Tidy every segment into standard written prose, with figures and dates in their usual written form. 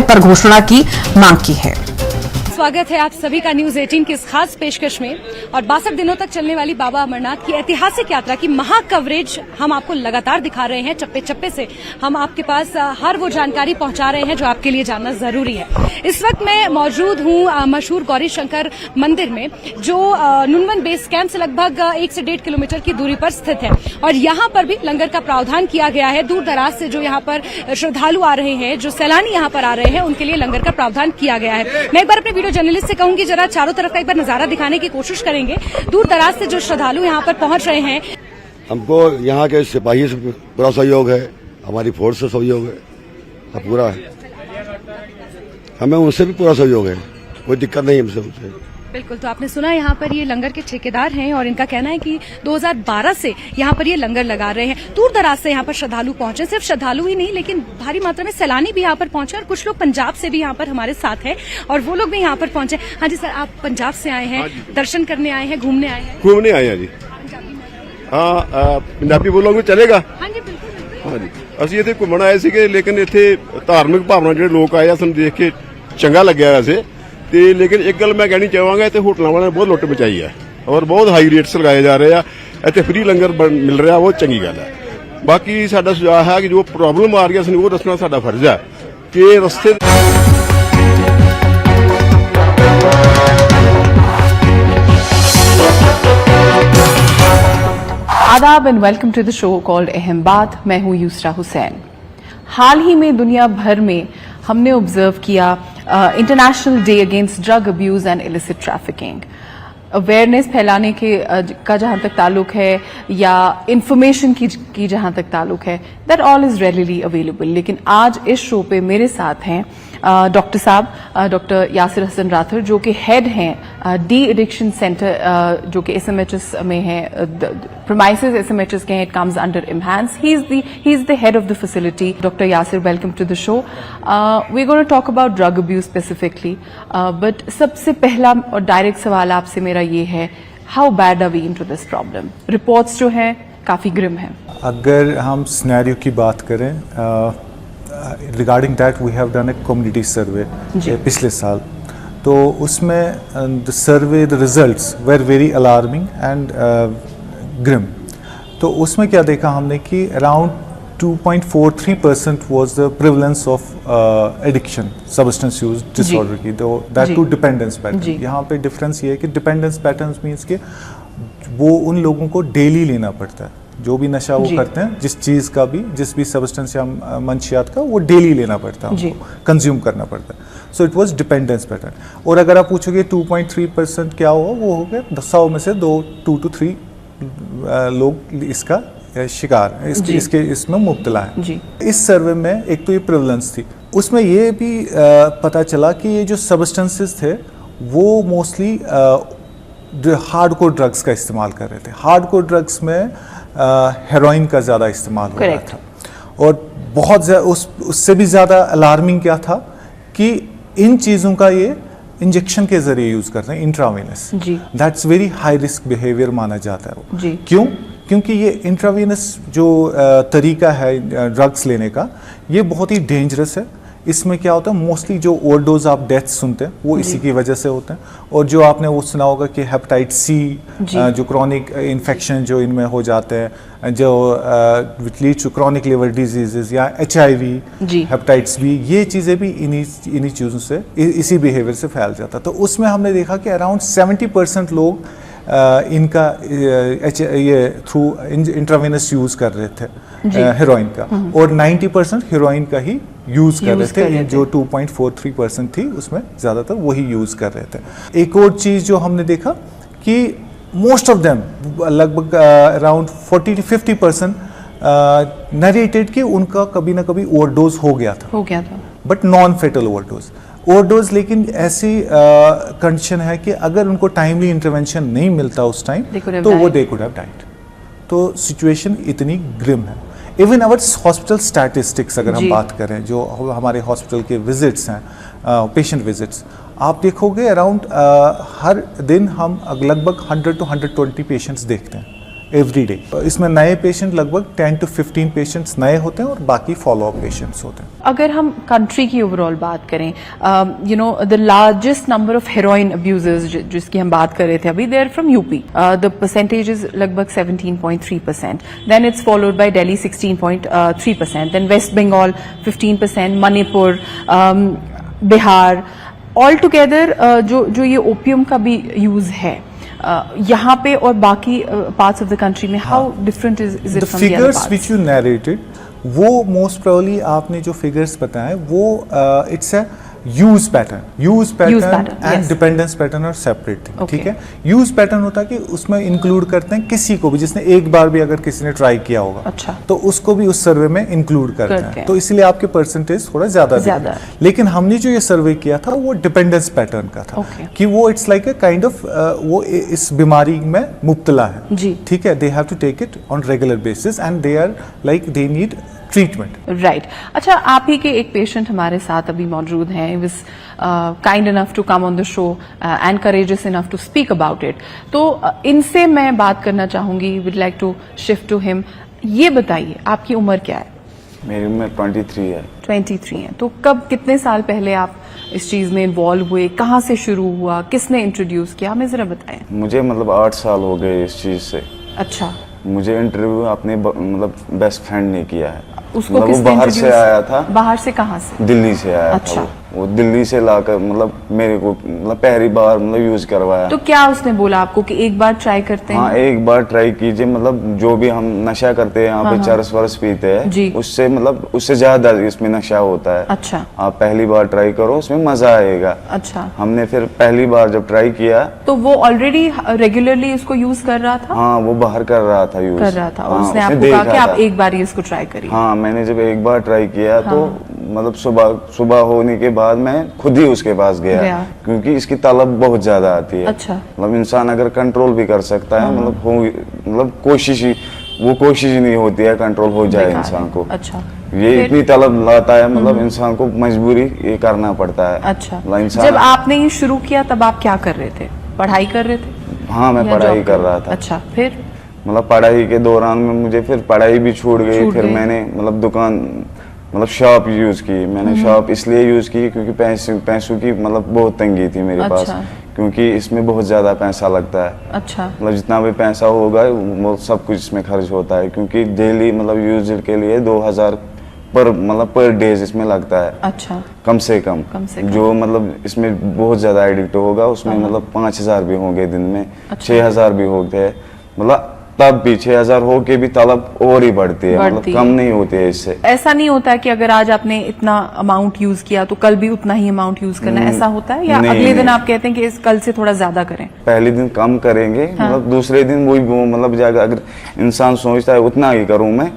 पर घोषणा की मांग की है। स्वागत है आप सभी का न्यूज 18 की इस खास पेशकश में। और 62 दिनों तक चलने वाली बाबा अमरनाथ की ऐतिहासिक यात्रा की महा कवरेज हम आपको लगातार दिखा रहे हैं। चप्पे चप्पे से हम आपके पास हर वो जानकारी पहुंचा रहे हैं जो आपके लिए जानना जरूरी है। इस वक्त मैं मौजूद हूं मशहूर गौरी शंकर मंदिर में, जो नुनवन बेस कैंप से लगभग 1 से 1.5 किलोमीटर की दूरी पर स्थित है। और यहाँ पर भी लंगर का प्रावधान किया गया है। दूर दराज से जो यहाँ पर श्रद्धालु आ रहे हैं, जो सैलानी यहाँ पर आ रहे हैं, उनके लिए लंगर का प्रावधान किया गया है। मैं एक बार अपने जर्नलिस्ट से कहूंगी जरा चारों तरफ का एक बार नजारा दिखाने की कोशिश करेंगे। दूर दराज से जो श्रद्धालु यहाँ पर पहुंच रहे हैं, हमको यहाँ के सिपाही से पूरा सहयोग है, हमारी फोर्स से सहयोग है, सब पूरा है, हमें उनसे भी पूरा सहयोग है, कोई दिक्कत नहीं हमसे उनसे। बिल्कुल। तो आपने सुना यहाँ पर ये लंगर के ठेकेदार हैं और इनका कहना है कि 2012 से यहाँ पर ये लंगर लगा रहे हैं। दूर दराज से यहाँ पर श्रद्धालु पहुंचे, सिर्फ श्रद्धालु ही नहीं लेकिन भारी मात्रा में सैलानी भी यहाँ पर पहुंचे और कुछ लोग पंजाब से भी यहाँ पर हमारे साथ हैं और वो लोग भी यहाँ पर पहुंचे। हाँ जी सर, आप पंजाब से आए हैं, दर्शन करने आए हैं, घूमने आए हैं? घूमने आए हैं जी। हाँ, पंजाबी बोलोगे चलेगा? हाँ जी बिल्कुल। हाँ जी, ਅਸੀਂ ਇੱਥੇ ਘੁੰਮਣ ਆਏ ਸੀਗੇ, ਲੇਕਿਨ ਇੱਥੇ ਧਾਰਮਿਕ ਭਾਵਨਾ ਜਿਹੜੇ ਲੋਕ ਆਏ ਆ ਸਾਨੂੰ ਦੇਖ ਕੇ ਚੰਗਾ ਲੱਗਿਆ ਵੈਸੇ। ਤੇ ਲੇਕਿਨ ਇੱਕ ਗੱਲ ਮੈਂ ਕਹਿਣੀ ਚਾਹਾਂਗਾ, ਇੱਥੇ ਹੋਟਲਾਂ ਵਾਲਿਆਂ ਨੇ ਬਹੁਤ ਲੁੱਟ ਮਚਾਈ ਹੈ ਔਰ ਬਹੁਤ ਹਾਈ ਰੇਟਸ ਲਗਾਏ ਜਾ ਰਹੇ ਆ। ਇੱਥੇ ਫ੍ਰੀ ਲੰਗਰ ਮਿਲ ਰਿਹਾ, ਬਹੁਤ ਚੰਗੀ ਗੱਲ ਹੈ। ਬਾਕੀ ਸਾਡਾ ਸੁਝਾਅ ਹੈ ਕਿ ਜੋ ਪ੍ਰੋਬਲਮ ਆ ਰਹੀ ਹੈ ਸਾਨੂੰ ਉਹ ਦੱਸਣਾ ਸਾਡਾ ਫਰਜ਼ ਹੈ ਕਿ ਰਸਤੇ आदाब and welcome to the show called अहम बात। मैं हूं यूसरा हुसैन। हाल ही में दुनिया भर में हमने ऑब्जर्व किया international day against drug abuse and illicit trafficking. Awareness फैलाने का जहां तक ताल्लुक है या इंफॉर्मेशन की जहां तक ताल्लुक है, that all is readily available. लेकिन आज इस शो पे मेरे साथ हैं डॉक्टर साहब, डॉक्टर यासिर हसन राठौर, जो कि हेड हैं डी एडिक्शन सेंटर, जो कि एसएमएचएस में है, प्रीमाइसेस एसएमएचएस के हैं, it comes under IMHANS. He is the head of the facility. Doctor Yasir, welcome to the show. We are going to talk about drug abuse specifically, but सबसे पहला और direct सवाल आपसे मेरा ये है, how bad are we into this problem? Reports जो हैं काफी ग्रिम हैं। अगर हम सिनेरियो की बात करें, regarding that we have done a community survey पिछले साल, तो उसमें the survey the results were very alarming and grim. तो उसमें क्या देखा हमने कि around 2.43% was the prevalence of addiction, substance use disorder की, तो that to dependence pattern। यहाँ पे डिफरेंस ये है कि dependence patterns means कि वो उन लोगों को डेली लेना पड़ता है, जो भी नशा वो करते हैं, जिस चीज़ का भी, जिस भी सब्सटेंस या मंशियात का, वो डेली लेना पड़ता है, कंज्यूम करना पड़ता है। So it was dependence pattern. और अगर आप पूछोगे 2.3% क्या हुआ, वो हो गया 100 में से 2 to 3 लोग इसका शिकार, इसमें मुब्तला है। इस सर्वे में एक तो ये प्रेवलेंस थी, उसमें ये भी पता चला कि ये जो सब्सटेंसेस थे वो मोस्टली हार्डकोर ड्रग्स का इस्तेमाल कर रहे थे। हार्डकोर ड्रग्स में हेरोइन का ज़्यादा इस्तेमाल हो रहा था। और बहुत उससे भी ज़्यादा अलार्मिंग क्या था कि इन चीज़ों का ये इंजेक्शन के ज़रिए यूज़ करते हैं, intravenous. That's very high risk behaviour माना जाता है वो। क्यों? क्योंकि ये इंट्रावेनस जो तरीका है ड्रग्स लेने का, ये बहुत ही डेंजरस है। इसमें क्या होता है, मोस्टली जो ओवरडोज आप डेथ सुनते हैं वो इसी की वजह से होते हैं। और जो आपने वो सुना होगा कि हेपेटाइट सी, जो क्रॉनिक इन्फेक्शन जो इनमें हो जाते हैं, जो which lead to chronic liver diseases या HIV, हेपेटाइट्स बी, ये चीज़ें भी इन्हीं चीज़ों से, इसी बिहेवियर से फैल जाता है। तो उसमें हमने देखा कि अराउंड 70% लोग इनका ये थ्रू इंट्रावेनस यूज़ कर रहे थे हेरोइन का, और 90% हेरोइन का ही यूज़ कर रहे थे। जो 2.43% थी उसमें ज़्यादातर वही यूज़ कर रहे थे। एक और चीज़ जो हमने देखा कि मोस्ट ऑफ देम, लगभग अराउंड 40 to 50% नरेटेड कि उनका कभी ना कभी ओवरडोज हो गया था, बट नॉन फेटल ओवरडोज। लेकिन ऐसी कंडीशन है कि अगर उनको टाइमली इंटरवेंशन नहीं मिलता उस टाइम, तो वो दे कुड हैव डाइड। तो सिचुएशन इतनी ग्रिम है। इवन आवर हॉस्पिटल स्टैटिस्टिक्स अगर हम बात करें, जो हमारे हॉस्पिटल के विजिट्स हैं, पेशेंट विजिट्स, आप देखोगे अराउंड हर दिन हम लगभग 100 to 120 पेशेंट्स देखते हैं एवरी डे। इसमें नए पेशेंट लगभग 10 to 15 पेशेंट्स नए होते हैं और बाकी फॉलो अप पेशेंट्स होते हैं। अगर हम कंट्री की ओवरऑल बात करें, you know the largest number of heroin abusers जिसकी हम बात कर रहे थे अभी, they are from UP. The percentage is लगभग 17.3%, then it's followed by Delhi 16.3%, then West Bengal 15%, Manipur, Bihar. All together जो ये ओपियम का भी यूज है यहाँ पे और बाकी पार्ट्स ऑफ द कंट्री में, how different is it the from the other figures which you narrated, वो मोस्ट प्रोबेबली आपने जो फिगर्स बताए वो it's a use pattern and yes. Dependence pattern और सेपरेट थिंग। Okay. ठीक है, यूज पैटर्न होता है कि उसमें इंक्लूड करते हैं किसी को भी जिसने एक बार भी अगर किसी ने ट्राई किया होगा, अच्छा, तो उसको भी उस सर्वे में इंक्लूड करते हैं, तो इसलिए आपके परसेंटेज थोड़ा ज्यादा है। लेकिन हमने जो ये सर्वे किया था वो डिपेंडेंस पैटर्न का था। Okay. कि वो it's like a kind of वो इस बीमारी में मुब्तला है जी, ठीक है, they have to take it on regular basis and they are like they need treatment. Right. अच्छा, आप ही के एक पेशेंट हमारे साथ अभी मौजूद हैं, he was kind enough to come on the show and courageous enough to speak about it. तो इनसे मैं बात करना चाहूंगी, would like to shift to him. ये बताइए, आपकी उम्र क्या है? मेरी उम्र 23 है। 23 है। तो कब, कितने साल पहले आप इस चीज में इन्वॉल्व हुए? कहाँ से शुरू हुआ? किसने इंट्रोड्यूस किया? हमें जरा बताएं। मुझे मतलब 8 साल हो गए इस चीज से। अच्छा। मुझे इंटरव्यू अपने मतलब बेस्ट फ्रेंड ने किया है। उसको मतलब किसने वो बाहर से introduce- आया था। बाहर से? कहाँ से? दिल्ली से आया अच्छा। था वो दिल्ली से लाकर मतलब मेरे को मतलब पहली बार मतलब यूज करवाया। तो क्या उसने बोला आपको कि एक बार ट्राई करते हैं? हाँ, एक बार ट्राई कीजिए, मतलब जो भी हम नशा करते हैं यहाँ पे, चरस वरस पीते जी। हैं, उससे मतलब उससे ज्यादा इसमें नशा होता है। अच्छा। आप पहली बार ट्राई करो, उसमें मजा आएगा। अच्छा। हमने फिर पहली बार जब ट्राई किया, तो वो ऑलरेडी रेगुलरली इसको यूज कर रहा था? हाँ, वो बाहर कर रहा था यूज। कर रहा था, और हाँ, उसने आपको देखा कहा कि आप था। एक बार ही इसको ट्राई करिए? हाँ, मैंने जब एक बार ट्राई किया तो मतलब सुबह होने के बाद मैं खुद ही उसके पास गया क्योंकि इसकी तलब बहुत ज्यादा आती है। अच्छा। मतलब इंसान अगर कंट्रोल भी कर सकता है, मतलब कोशिश ही नहीं होती है कंट्रोल हो जाए इंसान को। अच्छा। ये इतनी तलब लाता है, मतलब इंसान को मजबूरी ये करना पड़ता है। अच्छा। इंसान जब आपने ये शुरू किया तब आप क्या कर रहे थे? पढ़ाई कर रहे थे? हाँ, मैं पढ़ाई कर रहा था। अच्छा, फिर? मतलब पढ़ाई के दौरान में मुझे फिर पढ़ाई भी छूट गई। फिर मैंने मतलब दुकान मतलब शॉप यूज की। मैंने शॉप इसलिए यूज की क्योंकि पैसों की मतलब बहुत तंगी थी मेरे पास, क्योंकि इसमें बहुत ज्यादा पैसा लगता है। अच्छा। मतलब जितना भी पैसा होगा वो सब कुछ इसमें खर्च होता है, क्योंकि डेली मतलब यूज के लिए 2000 पर डेज इसमें लगता है। अच्छा। कम से कम जो मतलब इसमें बहुत ज्यादा एडिक्ट होगा उसमें मतलब 5000 भी होंगे दिन में। अच्छा। 6000 भी होते हैं, मतलब तब भी 6000 हो के भी तलब और ही बढ़ती है, मतलब कम नहीं होती है इससे। ऐसा नहीं होता है कि अगर आज आपने इतना अमाउंट यूज किया तो कल भी उतना ही अमाउंट यूज करना है, ऐसा होता है? या अगले दिन आप कहते हैं कि इस कल से थोड़ा ज्यादा करें? पहले दिन कम करेंगे, मतलब दूसरे दिन वही मतलब जाकर अगर इंसान सोचता है उतना ही करूं मैं,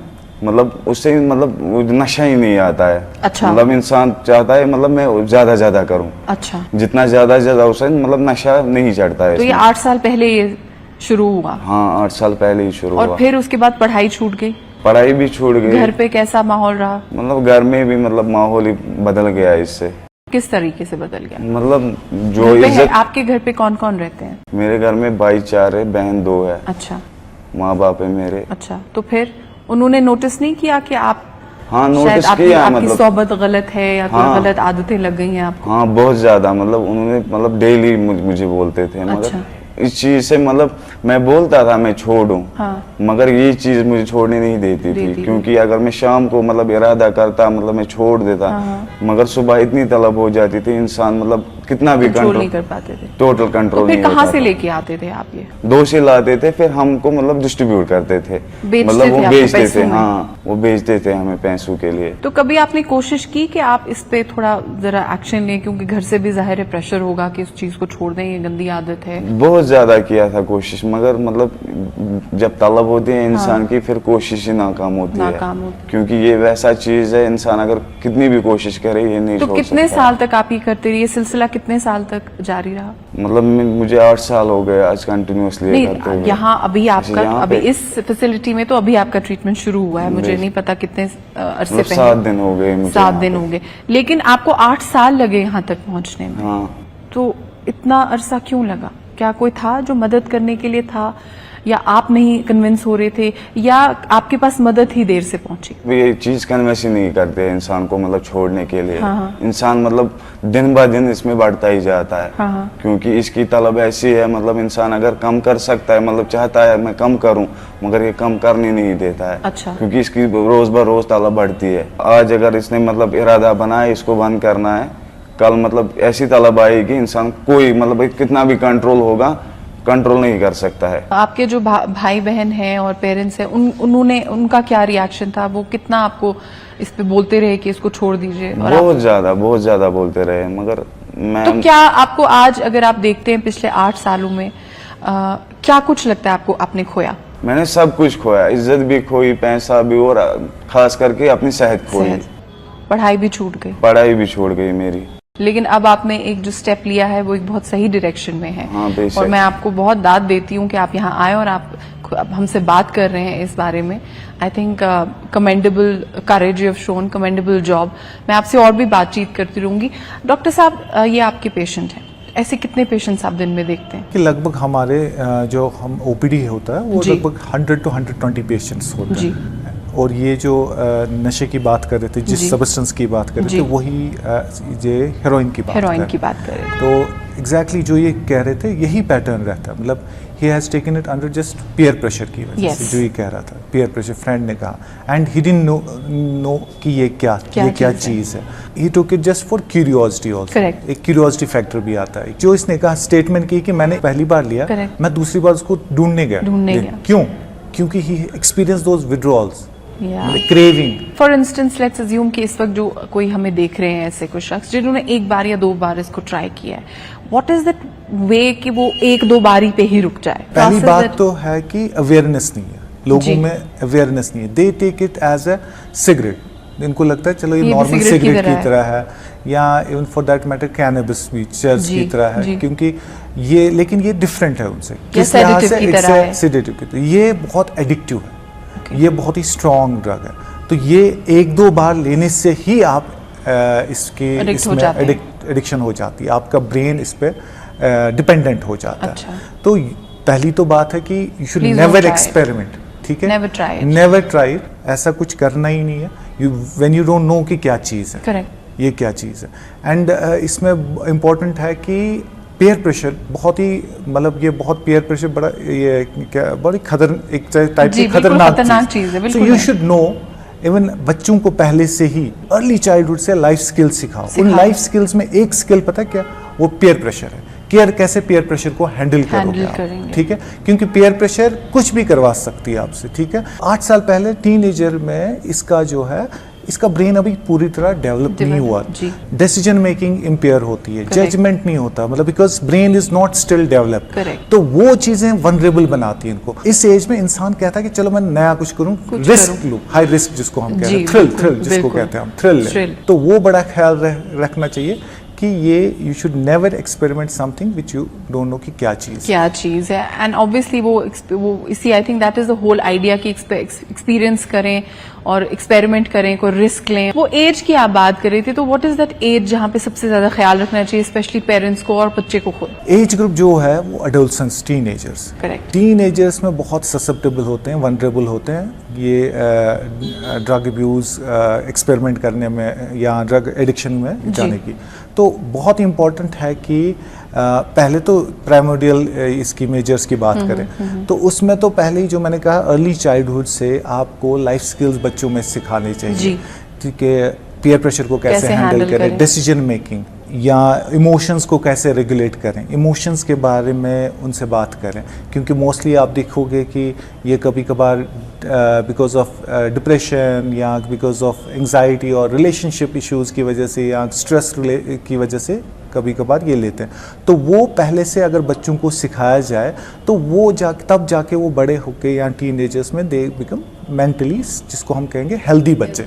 मतलब उससे मतलब नशा ही नहीं आता है। अच्छा। मतलब इंसान चाहता है मतलब मैं ज्यादा करूं। अच्छा। जितना ज्यादा उसे मतलब नशा नहीं चढ़ता है। तो ये 8 साल पहले ये शुरू हुआ? हाँ, 8 साल पहले ही शुरू हुआ। और फिर उसके बाद पढ़ाई छूट गई? पढ़ाई भी छूट गई। घर पे कैसा माहौल रहा? मतलब घर में भी मतलब माहौल ही बदल गया इससे। किस तरीके से बदल गया? मतलब जो इज्जत। आपके घर पे कौन कौन रहते हैं? मेरे घर में भाई 4 है, बहन 2 है। अच्छा। माँ बाप है मेरे। अच्छा, तो फिर उन्होंने नोटिस नहीं किया कि आप हाँ, शायद नोटिस आपकी किया, आपकी मतलब सोबत गलत है या कोई हाँ, गलत आदतें लग गई हैं आपको? हाँ, बहुत ज्यादा, मतलब उन्होंने मतलब डेली मुझे बोलते थे। मगर अच्छा। इस चीज से मतलब मैं बोलता था मैं छोड़ूं, हाँ। मगर ये चीज मुझे छोड़ने नहीं देती थी, क्योंकि अगर मैं शाम को मतलब इरादा करता मतलब मैं छोड़ देता, मगर सुबह इतनी तलब हो जाती थी, इंसान मतलब कितना भी कंट्रोल नहीं कर पाते थे। टोटल कंट्रोल तो नहीं फिर कहाँ होता से था। लेके आते थे आप ये? 2 से लाते थे, फिर हमको मतलब डिस्ट्रीब्यूट करते थे, मतलब वो बेचते थे। हाँ, वो बेचते थे हमें पैसों के लिए। तो कभी आपने कोशिश की कि आप इस पे थोड़ा जरा एक्शन लें, क्योंकि घर से भी जाहिर है प्रेशर होगा कि इस चीज को छोड़ दें, ये गंदी आदत है? बहुत ज्यादा किया था कोशिश, मगर मतलब जब तलब होती है इंसान की, फिर कोशिश ही नाकाम होती है, क्योंकि ये वैसा चीज है इंसान अगर कितनी भी कोशिश करे ये नहीं छोड़ सकता। तो कितने साल तक आप ये करते रहे? ये सिलसिला कितने साल तक जारी रहा? मतलब मुझे 8 साल हो गए आज कंटिन्यूअसली करते हुए। यहाँ अभी आपका अभी इस फैसिलिटी में तो अभी आपका ट्रीटमेंट शुरू हुआ है, मुझे नहीं पता कितने अरसे पहले। 7 दिन हो गए मुझे। 7 दिन हो गए, लेकिन आपको 8 साल लगे यहाँ तक पहुँचने में। हाँ। तो इतना अरसा क्यों लगा? क्या कोई था जो मदद करने के लिए था, या आप नहीं कन्विंस हो रहे थे, या आपके पास मदद ही देर से पहुंची? ये चीज कन्विंस ही नहीं करते इंसान को, मतलब छोड़ने के लिए। इंसान मतलब दिन ब दिन इसमें बढ़ता ही जाता है, क्योंकि इसकी तलब ऐसी है, मतलब इंसान अगर कम कर सकता है, मतलब चाहता है मैं कम करूं, मगर ये कम करने नहीं देता है। अच्छा। क्योंकि इसकी रोज ब रोज तलब बढ़ती है। आज अगर इसने मतलब इरादा बनाया इसको बंद करना है, कल मतलब ऐसी तलब आएगी इंसान कोई मतलब कितना भी कंट्रोल होगा, कंट्रोल नहीं कर सकता है। आपके जो भाई बहन हैं और पेरेंट्स हैं, उन्होंने उनका क्या रिएक्शन था? वो कितना आपको इस पे बोलते रहे कि इसको छोड़ दीजिए? बहुत ज्यादा बोलते रहे, मगर मैं तो क्या आपको आज अगर आप देखते हैं पिछले 8 सालों में क्या कुछ लगता है आपको आपने खोया? मैंने सब कुछ खोया, इज्जत भी खोई, पैसा भी, और खास करके अपनी सेहत खोई। पढ़ाई भी छूट गई? पढ़ाई भी छूट गई मेरी। लेकिन अब आपने एक जो स्टेप लिया है वो एक बहुत सही डायरेक्शन में है। हाँ, और मैं आपको बहुत दाद देती हूँ कि आप यहाँ आए और आप अब हमसे बात कर रहे हैं इस बारे में। I think commendable courage you have shown, commendable job. मैं आपसे और भी बातचीत करती रहूंगी। डॉक्टर साहब, ये आपके पेशेंट हैं, ऐसे कितने पेशेंट्स आप दिन में देखते हैं? कि लगभग हमारे जो हम ओपीडी होता है वो लगभग 100 to 120 पेशेंट्स होते हैं। और ये जो नशे की बात कर रहे थे, जिस सब्सटेंस की बात कर रहे थे, वही ये हेरोइन की बात कर रहे थे। तो एग्जैक्टली जो ये कह रहे थे यही पैटर्न रहता है। मतलब he has taken it under just peer pressure की वजह से, जो ये कह रहा था, पीयर प्रेशर, फ्रेंड ने कहा, एंड ही डिडंट नो कि ये क्या चीज़ है। He took it just for curiosity also. एक क्यूरियोसिटी फैक्टर भी आता है। जो इसने कहा, स्टेटमेंट की कि मैंने पहली बार लिया, मैं दूसरी बार उसको ढूंढने गया। क्यों? क्योंकि he experience those withdrawals, craving. For instance, let's assume कि इस वक्त जो कोई हमें देख रहे हैं, ऐसे कोई शख्स जिन्होंने एक बार या 2 बार इसको ट्राई किया है, व्हाट इज दैट वे कि वो 1-2 बारी पे ही रुक जाए? पहली बात तो है कि अवेयरनेस नहीं है लोगों में, अवेयरनेस नहीं है। They take it as a cigarette. इनको लगता है चलो ये नॉर्मल सिगरेट की तरह है, या even for that matter cannabis भी चर्च की तरह है, क्योंकि ये, लेकिन ये डिफरेंट है उनसे। किस तरह से? इट्स सेडेटिव की तरह। ये बहुत एडिक्टिव है, ये बहुत ही स्ट्रॉन्ग ड्रग है। तो ये 1-2 बार लेने से ही आप इसमें एडिक्शन हो जाती है, आपका ब्रेन इस पे डिपेंडेंट हो जाता है। तो पहली तो बात है कि यू शुड नेवर एक्सपेरिमेंट, ठीक है? नेवर ट्राई, ऐसा कुछ करना ही नहीं है। व्हेन यू डोंट नो कि क्या चीज़ है, ये क्या चीज़ है। एंड इसमें इम्पोर्टेंट है कि पेयर प्रेशर बहुत ही, मतलब ये बहुत पेयर प्रेशर बड़ा, ये क्या बड़ी एक टाइप की खतरनाक चीज़ है। So you should know, even बच्चों को पहले से ही अर्ली चाइल्डहुड से लाइफ स्किल्स सिखाओ। उन लाइफ स्किल्स में एक स्किल पता क्या? वो पेयर प्रेशर है। कैसे पेयर प्रेशर को हैंडल करोगे आप, ठीक है? क्योंकि पेयर प्रेशर कुछ भी करवा सकती है आपसे, ठीक है? 8 साल पहले टीनेजर में इसका जो है, इसका ब्रेन अभी पूरी तरह डेवलप नहीं हुआ, डिसीजन मेकिंग इम्पेयर होती है, जजमेंट नहीं होता, मतलब because brain is not still develop. तो वो चीजें वनरेबल बनाती हैं इनको। इस एज में इंसान कहता है कि चलो मैं नया कुछ करूं, रिस्क लूं, हाई रिस्क जिसको हम कहते हैं, थ्रिल जिसको कहते हैं हम, थ्रिल। तो वो बड़ा ख्याल रखना चाहिए कि ये you should never experiment something which you don't know कि क्या चीज है। एंड ऑब्वियसली वो इसी, I think that is the whole idea कि एक्सपीरियंस करें और एक्सपेरिमेंट करें, कोई रिस्क लें। वो एज की आप बात कर रही थी, तो व्हाट इज दैट एज जहां पे सबसे ज्यादा ख्याल रखना चाहिए, स्पेशली पेरेंट्स को और बच्चे को खुद? एज ग्रुप जो है वो एडोलसेंस, टीनेजर्स। करेक्ट। टीनेजर्स में बहुत ससेप्टेबल होते हैं, वनरेबल होते हैं ये ड्रग अब्यूज एक्सपेरिमेंट करने में या ड्रग एडिक्शन में जाने की। तो बहुत इंपॉर्टेंट है कि पहले तो प्राइमोडियल इसकी मेजर्स की बात करें तो उसमें तो पहले ही जो मैंने कहा अर्ली चाइल्डहुड से आपको लाइफ स्किल्स बच्चों में सिखाने चाहिए, ठीक है? पीयर प्रेशर को कैसे हैंडल करें, डिसीजन मेकिंग या इमोशंस को कैसे रेगुलेट करें, इमोशंस के बारे में उनसे बात करें, क्योंकि मोस्टली आप देखोगे कि ये कभी कभार बिकॉज ऑफ डिप्रेशन या बिकॉज ऑफ एंजाइटी और रिलेशनशिप इश्यूज़ की वजह से या स्ट्रेस की वजह से कभी कभार ये लेते हैं। तो वो पहले से अगर बच्चों को सिखाया जाए तो वो तब जाके वो बड़े होके या टीनेजर्स में दे बिकम मेंटली, जिसको हम कहेंगे हेल्दी बच्चे,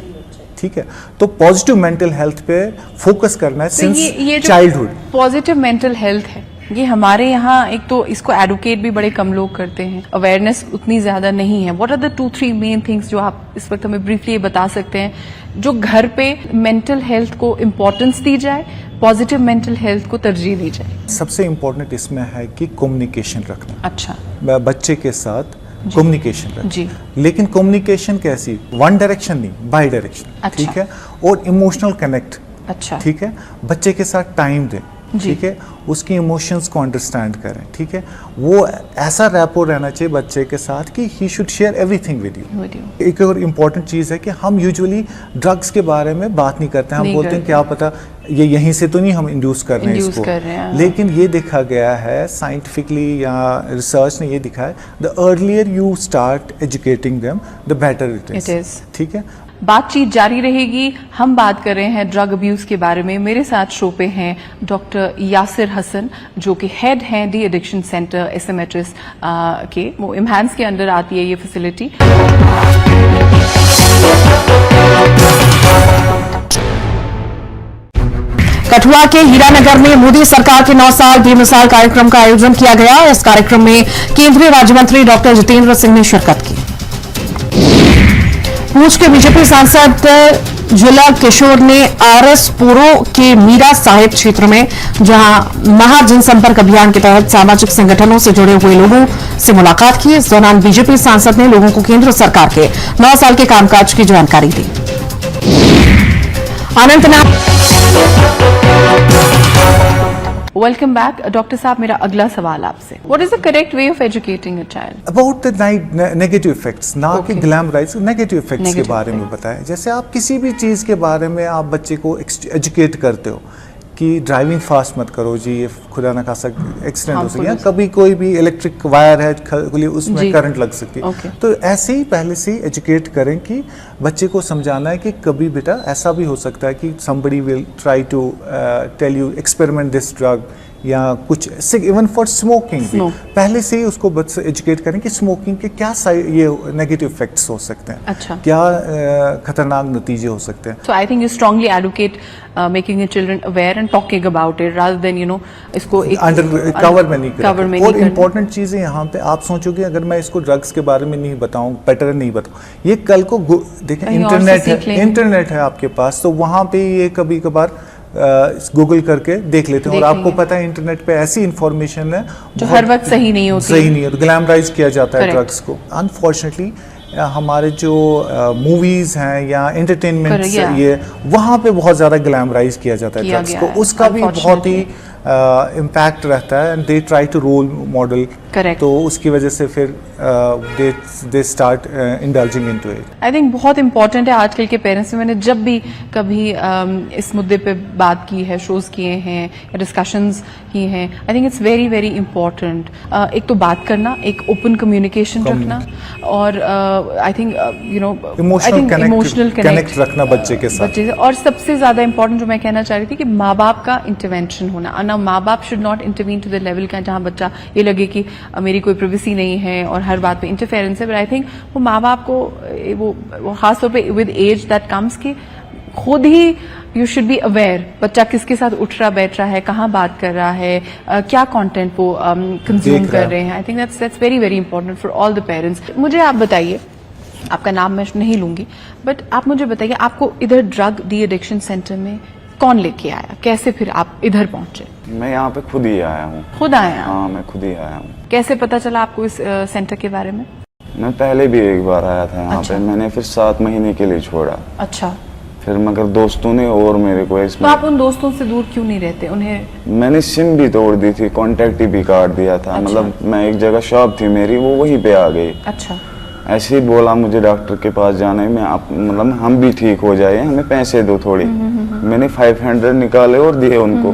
ठीक है? तो पॉजिटिव मेंटल हेल्थ पे फोकस करना है since childhood. Positive mental health है ये हमारे यहाँ, एक तो इसको एडवोकेट भी बड़े कम लोग करते हैं, अवेयरनेस उतनी ज्यादा नहीं है। What are the 2-3 main things जो आप इस वक्त हमें ब्रीफली बता सकते हैं जो घर पे मेंटल हेल्थ को इम्पोर्टेंस दी जाए, पॉजिटिव मेंटल हेल्थ को तरजीह दी जाए? सबसे इम्पोर्टेंट इसमें है कि कम्युनिकेशन रखना, अच्छा, बच्चे के साथ कम्युनिकेशन रखना। जी। लेकिन कम्युनिकेशन कैसी, वन डायरेक्शन नहीं, बाई डायरेक्शन। अच्छा। ठीक है, और इमोशनल कनेक्ट। अच्छा, ठीक है, बच्चे के साथ टाइम दें। जी। ठीक है, उसकी इमोशंस को अंडरस्टैंड करें। ठीक है, वो ऐसा रैपो रहना चाहिए बच्चे के साथ कि he should share everything with you. एक और इम्पॉर्टेंट चीज़ है कि हम यूजुअली ड्रग्स के बारे में बात नहीं करते हैं। हम बोलते हैं क्या पता ये यहीं से तो नहीं हम इंड्यूस कर रहे हैं इसको। लेकिन ये देखा गया है साइंटिफिकली या रिसर्च ने ये दिखा है, the earlier you start educating them the better it is. ठीक है, बातचीत जारी रहेगी। हम बात कर रहे हैं ड्रग अब्यूज के बारे में। मेरे साथ शो पे हैं डॉक्टर यासिर हसन, जो कि हेड हैं डी एडिक्शन सेंटर SMHS के। वो इम्हांस के अंडर आती है ये फैसिलिटी। कठुआ के हीरानगर में मोदी सरकार के 9 साल बेमिसाल कार्यक्रम का आयोजन किया गया। इस कार्यक्रम में केंद्रीय राज्य मंत्री डॉक्टर जितेंद्र सिंह ने शिरकत की। पूंछ के बीजेपी सांसद जुला किशोर ने RS पुरो के मीरा साहिब क्षेत्र में, जहां महाजनसंपर्क अभियान के तहत सामाजिक संगठनों से जुड़े हुए लोगों से मुलाकात की। इस दौरान बीजेपी सांसद ने लोगों को केंद्र सरकार के 9 साल के कामकाज की जानकारी दी। अनंतनाग। वेलकम बैक डॉक्टर साहब। मेरा अगला सवाल आपसे, what is the correct way of educating a child about the negative effects, ना कि ग्लैमराइज, नेगेटिव इफेक्ट्स के बारे में बताएं। जैसे आप किसी भी चीज़ के बारे में आप बच्चे को एजुकेट करते हो कि ड्राइविंग फास्ट मत करो जी, ये खुदा न खासा एक्सीडेंट हो सकता है, कभी कोई भी इलेक्ट्रिक वायर है उसमें करंट लग सकती है। तो ऐसे ही पहले से ही एजुकेट करें कि बच्चे को समझाना है कि कभी बेटा ऐसा भी हो सकता है कि somebody will try to tell you experiment this drug या कुछ, इवन फॉर स्मोकिंग भी पहले से ही उसको एजुकेट करें कि स्मोकिंग के क्या ये नेगेटिव इफेक्ट्स हो सकते हैं। अच्छा। क्या खतरनाक नतीजे हो सकते हैं। So I think you strongly advocate making your children aware and talking about it rather than इसको अंडर कवर में नहीं करना। और इम्पोर्टेंट चीज़ें यहाँ पे आप सोचोगे अगर मैं इसको ड्रग्स के बारे में नहीं बताऊँ, पैटर्न नहीं बताऊँ, ये कल को देखें इंटरनेट है आपके पास, तो वहाँ पे ये कभी कभार गूगल करके देख लेते हैं और आपको पता है इंटरनेट पे ऐसी इंफॉर्मेशन है जो हर वक्त सही नहीं होती, तो ग्लैमराइज किया जाता है ड्रग्स को। अनफॉर्चुनेटली हमारे जो मूवीज हैं या एंटरटेनमेंट ये वहाँ पे बहुत ज़्यादा ग्लैमराइज किया जाता है ड्रग्स को, उसका भी बहुत ही इम्पैक्ट रहता है and they try to role model. तो उसकी वजह से फिर they start indulging into it. I think बहुत इंपॉर्टेंट है आजकल के पेरेंट्स में। मैंने जब भी कभी इस मुद्दे पे बात की है, शोज किए हैं या डिस्कशंस किए हैं, I think it's very very important. एक तो बात करना, एक ओपन कम्युनिकेशन रखना, और आई थिंक इमोशनल कनेक्ट रखना बच्चे के साथ। और सबसे ज्यादा इंपॉर्टेंट जो मैं कहना चाह रही थी कि माँ बाप का इंटरवेंशन होना। माँ बाप should not intervene to the level का जहाँ बच्चा ये लगे कि मेरी कोई प्राइवेसी नहीं है और हर बात पे इंटरफेरेंस है। बट आई थिंक वो माँ बाप को वो खासतौर पे विद एज दैट कम्स कि खुद ही यू शुड बी अवेयर बच्चा किसके साथ उठ रहा बैठ रहा है, कहाँ बात कर रहा है, क्या कंटेंट वो कंज्यूम कर रहे हैं। I think that's very very important for all the parents. मुझे आप बताइए, आपका नाम मैं नहीं लूंगी, बट आप मुझे बताइए आपको इधर ड्रग डी एडिक्शन सेंटर में कौन लेके आया, कैसे फिर आप इधर पहुंचे? मैं यहाँ पे खुद ही आया हूँ। खुद आया? हाँ, मैं खुद ही आया हूँ। कैसे पता चला आपको इस सेंटर के बारे में? मैं पहले भी एक बार आया था यहाँ पे, मैंने फिर 7 महीने के लिए छोड़ा। अच्छा। फिर मगर दोस्तों ने और मेरे को इसमें। तो आप उन दोस्तों से दूर क्यों नहीं रहते? उन्हें मैंने सिम भी तोड़ दी थी, कॉन्टेक्ट भी काट दिया था। अच्छा। मतलब मैं एक जगह शॉप थी मेरी, वो वहीं पे आ गई। अच्छा। ऐसे ही बोला मुझे डॉक्टर के पास जाना है, मैं मतलब हम भी ठीक हो जाए, हमें पैसे दो थोड़ी। मैंने 500 निकाले और दिए उनको।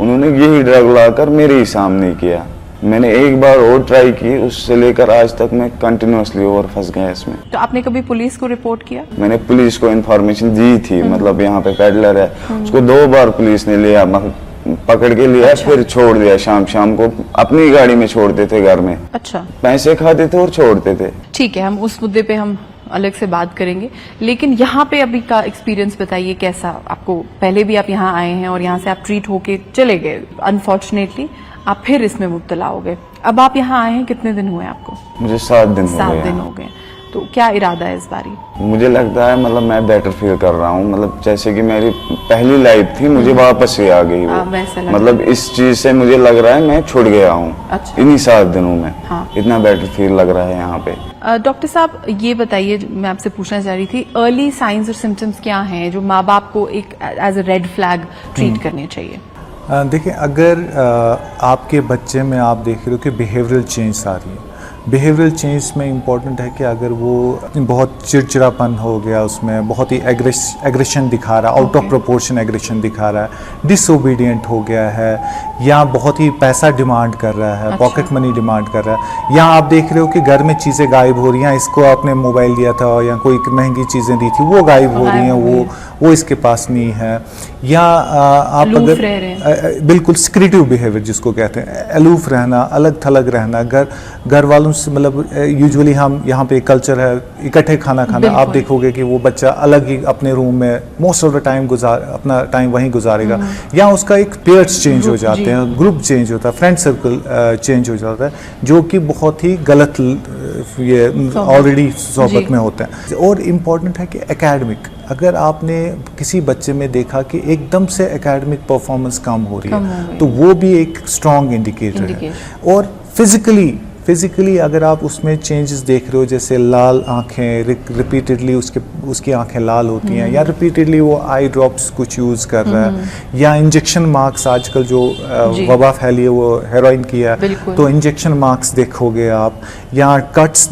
उन्होंने यही ड्रग लाकर मेरे ही सामने किया। मैंने एक बार और ट्राई की, उससे लेकर आज तक मैं कंटिन्यूअसली और फंस गया इसमें। तो आपने कभी पुलिस को रिपोर्ट किया? मैंने पुलिस को इन्फॉर्मेशन दी थी, मतलब यहाँ पे पेडलर है, उसको 2 बार पुलिस ने लिया, पकड़ के लिया। अच्छा। फिर छोड़ दिया, शाम को अपनी गाड़ी में छोड़ते थे घर में। अच्छा। पैसे खाते थे और छोड़ते थे। ठीक है, हम उस मुद्दे पे हम अलग से बात करेंगे, लेकिन यहाँ पे अभी का एक्सपीरियंस बताइए कैसा आपको? पहले भी आप यहाँ आए हैं और यहाँ से आप ट्रीट होके चले गए, अनफॉर्चुनेटली आप फिर इसमें मुब्तला हो गए। अब आप यहाँ आए हैं, कितने दिन हुए आपको? मुझे 7 दिन हो गए। 7 दिन हो गए। तो क्या इरादा है इस बारी? मुझे लगता है मतलब मैं बेटर फील कर रहा हूँ, मतलब जैसे कि मेरी पहली लाइफ थी मुझे वापस से आ गई वो। वैसा लग मतलब इस चीज से मुझे लग रहा है मैं छूट गया हूँ। अच्छा। इन्हीं 7 दिनों में हाँ। इतना बेटर फील लग रहा है यहाँ पे। डॉक्टर साहब ये बताइए, मैं आपसे पूछना चाह रही थी, अर्ली साइंस और सिम्टम्स क्या हैं जो माँ बाप को एक as a red flag treat करने चाहिए? देखिए, अगर आपके बच्चे में आप देख रहे हो कि बिहेवियरल चेंज आ रही है, बिहेवियरल चेंज में इम्पॉर्टेंट है कि अगर वो बहुत चिड़चिड़ापन हो गया, उसमें बहुत ही एग्रेशन दिखा रहा है, आउट ऑफ प्रोपोर्शन एग्रेशन दिखा रहा है, डिसओबीडियंट हो गया है, या बहुत ही पैसा डिमांड कर रहा है, पॉकेट मनी डिमांड कर रहा है, या आप देख रहे हो कि घर में चीज़ें गायब हो रही हैं, इसको आपने मोबाइल दिया था या कोई महंगी चीज़ें दी थी वो गायब हो रही हैं, वो इसके पास नहीं है, या आप अगर बिल्कुल सिक्रेटिव बिहेवियर जिसको कहते हैं, अलूफ रहना, अलग थलग रहना, घर वालों से, मतलब यूजुअली हम यहाँ पे कल्चर है इकट्ठे खाना खाना, आप देखोगे कि वो बच्चा अलग ही अपने रूम में मोस्ट ऑफ द टाइम अपना टाइम वहीं गुजारेगा, या उसका एक पेयर्स चेंज हो जाते हैं, ग्रुप चेंज होता है, फ्रेंड सर्कल चेंज हो जाता है, जो कि बहुत ही गलत ये ऑलरेडी सोहबत में होता है। और इम्पॉर्टेंट है कि एकेडमिक, अगर आपने किसी बच्चे में देखा कि एकदम से एकेडमिक परफॉर्मेंस कम हो रही है तो वो भी एक स्ट्रॉन्ग इंडिकेटर है। और फिजिकली अगर आप उसमें चेंजेस देख रहे हो, जैसे लाल आंखें, रिपीटेडली उसकी आंखें लाल होती हैं, या रिपीटेडली वो आई ड्रॉप्स कुछ यूज़ कर रहा है, या इंजेक्शन मार्क्स, आजकल जो वबा फैली है वो हेरोइन की है, तो इंजेक्शन मार्क्स देखोगे आप, या कट्स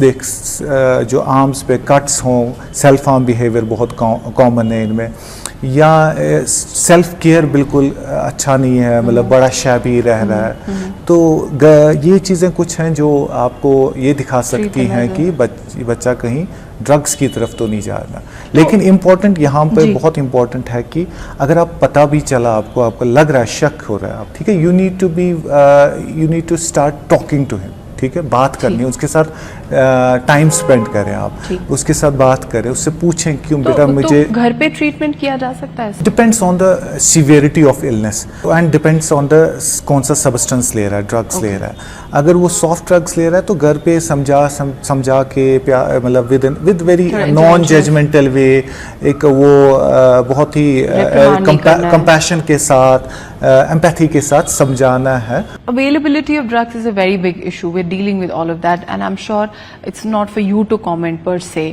जो आर्म्स पे कट्स हों, सेल्फ आर्म बिहेवियर बहुत कॉमन है इनमें, या सेल्फ केयर बिल्कुल अच्छा नहीं है, मतलब बड़ा शैबी रह रहा है, तो ये चीज़ें कुछ हैं जो आपको ये दिखा सकती हैं कि बच्चा कहीं ड्रग्स की तरफ तो नहीं जा रहा। लेकिन इम्पॉर्टेंट यहाँ पे बहुत इम्पॉर्टेंट है कि अगर आप पता भी चला आपको लग रहा है, शक हो रहा है, आप ठीक है, you need to start talking to him, ठीक है, बात करनी, उसके साथ टाइम स्पेंड करें, आप उसके साथ बात करें, उससे पूछें क्यों बेटा मुझे। घर पे ट्रीटमेंट किया जा सकता है? Depends on the severity of illness and depends on the कौन सा सब्सटेंस ले रहा है, ड्रग्स ले रहा है। अगर वो सॉफ्ट ड्रग्स ले रहा है तो घर पे समझा के मतलब विद वेरी नॉन जजमेंटल वे, एक वो बहुत ही कंपैशन के साथ, एम्पैथी के साथ समझाना है। Availability of drugs is a very big issue. We're dealing with all of that, and I'm sure it's not for you to comment per se.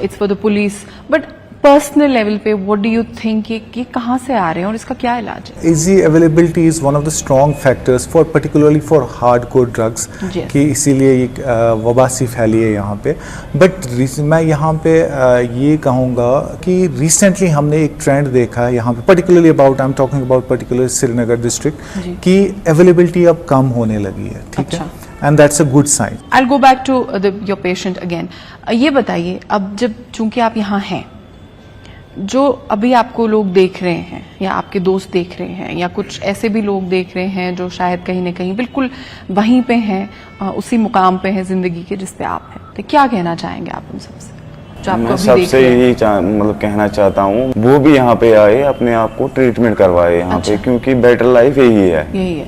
It's for the police. But personal level पे what do you think कि कहाँ से आ रहे हैं और इसका क्या इलाज है? Easy availability is one of the strong factors for particularly for hardcore drugs, कि इसीलिए एक वबासी फैली है यहाँ पे। बट मैं यहाँ पे ये कहूँगा कि रिसेंटली हमने एक ट्रेंड देखा है यहाँ पे, particularly I am talking about particular Srinagar district, कि अवेलेबिलिटी अब कम होने लगी है, ठीक है, and that's a good sign. I go back to your patient again. ये बताइए, अब जब चूंकि आप यहाँ हैं, जो अभी आपको लोग देख रहे हैं या आपके दोस्त देख रहे हैं या कुछ ऐसे भी लोग देख रहे हैं जो शायद कहीं ना कहीं बिल्कुल वहीं पे हैं, उसी मुकाम पे हैं जिंदगी के जिस पे आप हैं, तो क्या कहना चाहेंगे आप उन सबसे जो आपको मैं अभी सबसे यही मतलब कहना चाहता हूँ वो भी यहाँ पे आए, अपने आप को ट्रीटमेंट करवाए यहाँ पे, क्योंकि बेटर लाइफ यही है।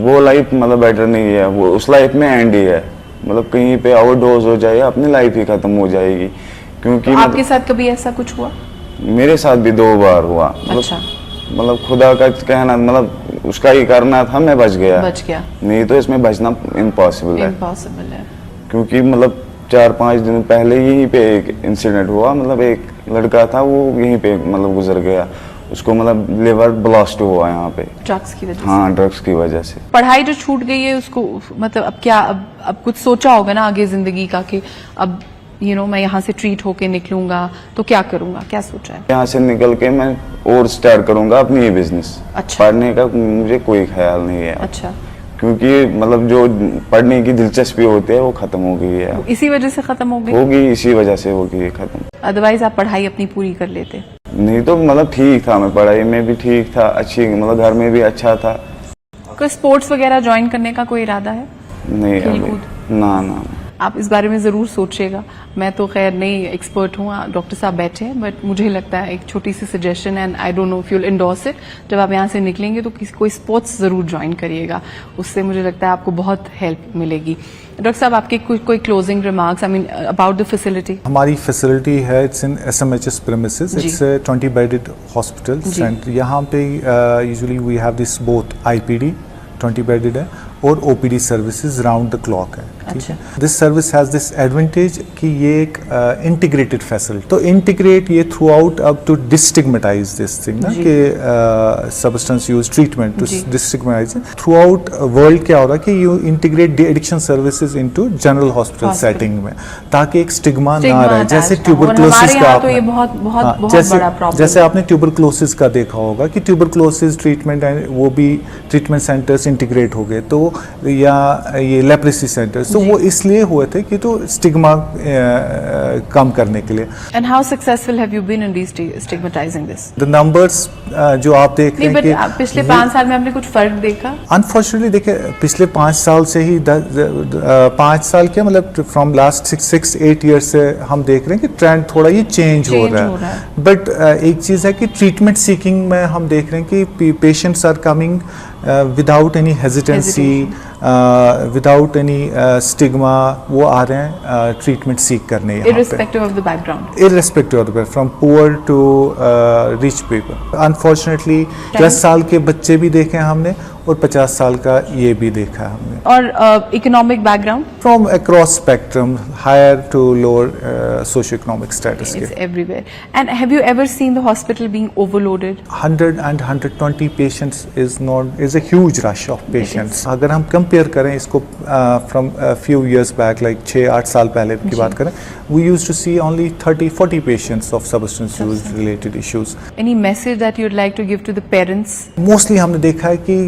वो लाइफ मतलब बेटर नहीं है, वो उस लाइफ में एंड ही है, मतलब कहीं पे ओवरडोज हो जाए अपनी लाइफ ही खत्म हो जाएगी। क्योंकि तो आपके साथ कभी ऐसा कुछ हुआ? मेरे साथ भी 2 बार हुआ। अच्छा। मतलब खुदा का कहना, मतलब उसका ही करना था, मैं बच गया, नहीं तो इसमें बचना इम्पॉसिबल है। क्योंकि मतलब 4-5 दिन पहले यहीं पे एक इंसिडेंट हुआ, मतलब एक लड़का था वो यहीं पे मतलब गुजर गया, उसको मतलब लिवर ब्लास्ट हुआ यहाँ पे ड्रग्स की वजह से। हाँ, ड्रग्स की वजह से। पढ़ाई जो छूट गई है उसको मतलब अब क्या, अब कुछ सोचा होगा ना आगे जिंदगी का कि अब मैं यहाँ से ट्रीट होके निकलूंगा तो क्या करूंगा, क्या सोचा है? यहाँ से निकल के मैं और स्टार्ट करूंगा अपनी ही बिजनेस। अच्छा। पढ़ने का मुझे कोई ख्याल नहीं है। अच्छा। क्योंकि मतलब जो पढ़ने की दिलचस्पी होती है वो खत्म हो गई है। इसी वजह से खत्म हो गई? होगी, इसी वजह से होगी खत्म। अदरवाइज आप पढ़ाई अपनी पूरी कर लेते? नहीं तो मतलब ठीक था, मैं पढ़ाई में भी ठीक था, अच्छी मतलब घर में भी अच्छा था। कोई स्पोर्ट्स वगैरह ज्वाइन करने का कोई इरादा है? नहीं, ना। आप इस बारे में ज़रूर सोचिएगा। मैं तो खैर नहीं एक्सपर्ट हूँ, डॉक्टर साहब बैठे हैं, बट मुझे लगता है एक छोटी सी suggestion, and I don't know if you will endorse it, जब आप यहाँ से निकलेंगे तो कोई स्पोर्ट्स ज़रूर ज्वाइन करिएगा, उससे मुझे लगता है आपको बहुत हेल्प मिलेगी। डॉक्टर साहब, आपके कोई closing remarks I mean about the facility? हमारी फैसिलिटी है, it's in SMHS premises, it's 20 bedded hospital centre. यहाँ पे usually we have this both IPD 20 bedded है और OPD services round the clock है, ठीक है। This service has this advantage कि ये एक इंटीग्रेटेड फैसिलिटी, तो इंटीग्रेट ये थ्रू आउट अब टू डिस्टिग्मेटाइज दिस थिंग ना कि substance use treatment to डिस्टिग्मेटाइज through out world. क्या हो रहा है कि you integrate de addiction services into general hospital setting में, ताकि एक स्टिग्मा ना रहे। जैसे ट्यूबरक्लोसिस का तो ये बहुत बड़ा प्रॉब्लम, जैसे आपने ट्यूबरक्लोसिस का देखा होगा कि ट्यूबरक्लोसिस ट्रीटमेंट वो भी ट्रीटमेंट सेंटर्स इंटीग्रेट हो गए, तो या ये लेप्रेसी सेंटर्स, तो वो इसलिए हुए थे कि तो स्टिग्मा कम करने के लिए। And how successful have you been in destigmatizing this? The numbers जो आप देख रहे हैं कि पिछले 5 साल में आपने कुछ फर्क देखा? अनफॉर्चुनेटली देखिए, पिछले 5 साल से ही 5 साल क्या मतलब फ्रॉम लास्ट 6-8 ईयर्स से हम देख रहे हैं कि ट्रेंड थोड़ा ये चेंज हो रहा है। बट एक चीज़ है कि ट्रीटमेंट सीकिंग में हम देख रहे हैं कि patients are coming without any hesitancy, without any stigma, वो आ रहे हैं ट्रीटमेंट सीख करने, irrespective of the background, irrespective of the background, from poor to rich people. Unfortunately 10 साल के बच्चे भी देखे हैं हमने और 50 साल का ये भी देखा है हमने। और economic background? From across spectrum, higher to lower socio-economic status. It's everywhere. And have you ever seen the hospital being overloaded? 100 and 120 patients is a huge rush of patients. अगर हम compare करें इसको from a few years back, like 6-8 साल पहले की बात करें, we used to see only 30-40 patients of substance use related issues. Any message that you'd like to give to the parents? Mostly हमने देखा है कि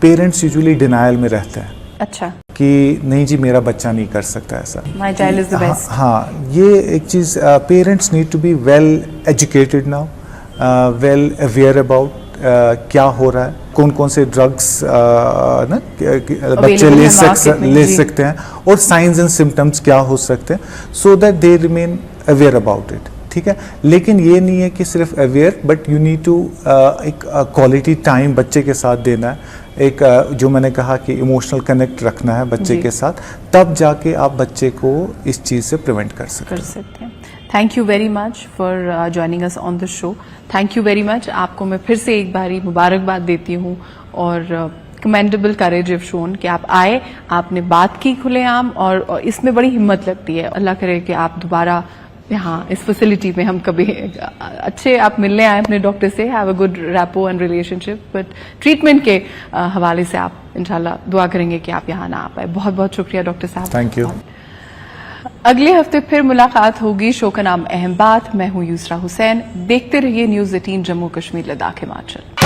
पेरेंट्स यूजुअली डिनायल में रहते हैं। अच्छा, कि नहीं जी मेरा बच्चा नहीं कर सकता ऐसा, my child is the best. हाँ, ये एक चीज़, parents need to be well educated now, well aware about क्या हो रहा है, कौन कौन से ड्रग्स ना बच्चे ले सकते हैं और साइंस एंड सिम्टम्स क्या हो सकते हैं, so that they remain aware about it, ठीक है। लेकिन ये नहीं है कि सिर्फ aware, but you need to एक क्वालिटी टाइम बच्चे के साथ देना है, एक जो मैंने कहा कि इमोशनल कनेक्ट रखना है बच्चे के साथ, तब जाके आप बच्चे को इस चीज़ से प्रिवेंट कर सकते हैं। Thank you very much for joining us on the show. Thank you very much. आपको मैं फिर से एक बारी मुबारकबाद देती हूँ और कमेंडेबल करेज इफ शोन कि आप आए, आपने बात की खुलेआम, और इसमें बड़ी हिम्मत लगती है। अल्लाह करे कि आप दोबारा यहाँ इस फैसिलिटी में हम कभी अच्छे आप मिलने आए अपने डॉक्टर से, have a good rapport and relationship, but treatment के हवाले से आप इंशाल्लाह दुआ करेंगे कि आप यहाँ ना आ पाए। बहुत बहुत शुक्रिया डॉक्टर साहब। Thank you. अगले हफ्ते फिर मुलाकात होगी। शो का नाम अहम बात, मैं हूँ यूसरा हुसैन। देखते रहिए न्यूज़ 18 जम्मू कश्मीर लद्दाख हिमाचल।